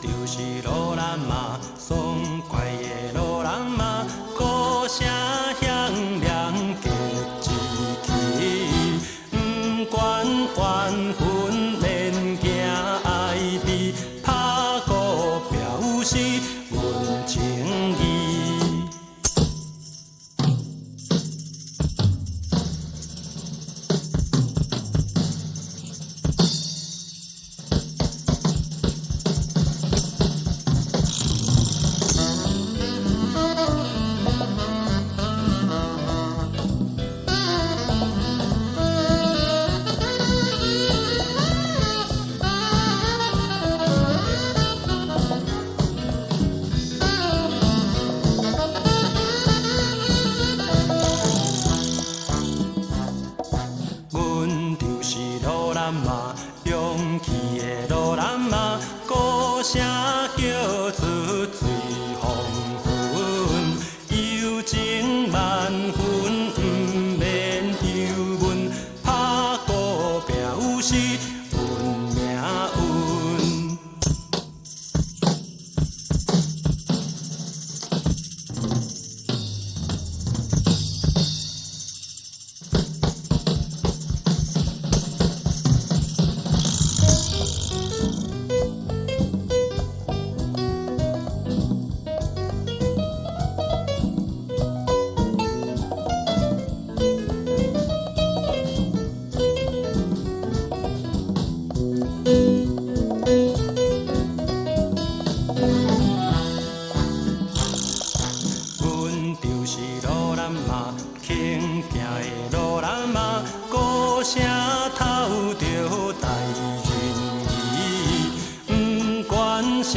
就是路人嘛，爽快的路人嘛，歌声响亮结一气，不管缘分免惊爱悲，拍鼓表示阮情意。阮就是路人嘛，勇气的路人嘛，歌声叫出最风云，友情万分，不免忧闷，拍鼓表示阮命运。阮就是路人嘛，轻行的路人嘛，歌声透着大人意，不管谁。